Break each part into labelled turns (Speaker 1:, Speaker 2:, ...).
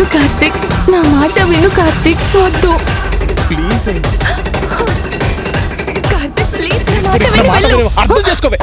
Speaker 1: వద్దు కార్తిక్, నా మాట విను కార్తిక్, వద్దు
Speaker 2: ప్లీజ్
Speaker 1: కార్తిక్, ప్లీజ్ నా మాట విను, వెళ్ళు.
Speaker 2: అర్థం చేసుకోవే.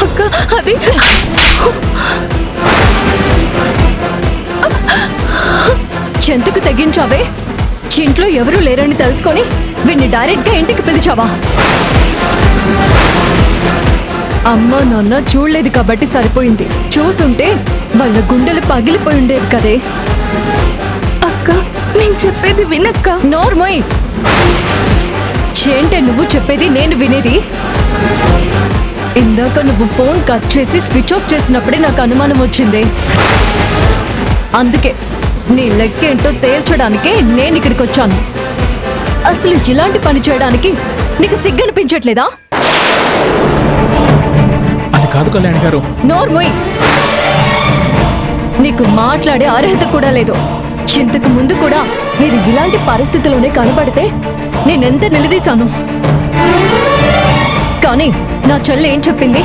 Speaker 1: అక్క, అది
Speaker 3: చెంతకు తెగించావే? ఇంట్లో ఎవరూ లేరని తెలుసుకొని వీడిని డైరెక్ట్ గా ఇంటికి పిలిచావా? అమ్మ నాన్న చూడలేదు కాబట్టి సరిపోయింది. చూసుంటే వాళ్ళ గుండెలు పగిలిపోయి ఉండేవి కదే.
Speaker 1: అక్క, నేను చెప్పేది వినక్క.
Speaker 3: నోర్మోయ్, ఏంటే నువ్వు చెప్పేది నేను వినేది? ఇందాక నువ్వు ఫోన్ కట్ చేసి స్విచ్ ఆఫ్ చేసినప్పుడే నాకు అనుమానం వచ్చింది. అందుకే నీ లెక్కేంటో తేల్చడానికే నేను ఇక్కడికి వచ్చాను. అసలు ఇలాంటి పని చేయడానికి నీకు సిగ్గనిపించట్లేదా?
Speaker 2: అది కాదు కళ్యాణ్ గారు.
Speaker 3: నోర్మోయ్, నీకు మాట్లాడే అర్హత కూడా లేదు. ఇంతకు ముందు కూడా మీరు ఇలాంటి పరిస్థితిలోనే కనబడితే నేనెంత నిలదీశాను. కానీ నా చెల్లి ఏం చెప్పింది?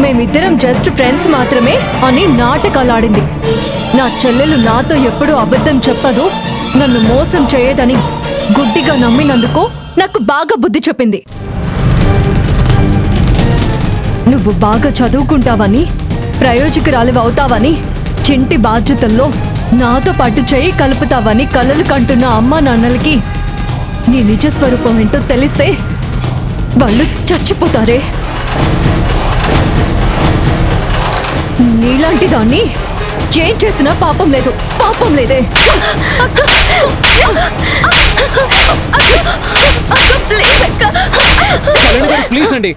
Speaker 3: మేమిద్దరం జస్ట్ ఫ్రెండ్స్ మాత్రమే అని నాటకాలు ఆడింది. నా చెల్లెలు నాతో ఎప్పుడూ అబద్ధం చెప్పదు, నన్ను మోసం చేయదని గుడ్డిగా నమ్మినందుకు నాకు బాగా బుద్ధి చెప్పింది. నువ్వు బాగా చదువుకుంటావని, ప్రయోజకురాలివి అవుతావని, చింటి బాధ్యతల్లో నాతో పాటు చేయి కలుపుతావని కలలు కంటున్న అమ్మా నాన్నలకి నీ నిజస్వరూపం ఏంటో తెలిస్తే వాళ్ళు చచ్చిపోతారే. నీలాంటి దాన్ని ఏం చేసినా పాపం లేదు, పాపం లేదే.
Speaker 2: కళ్యాణ్ గారు ప్లీజ్ అండి.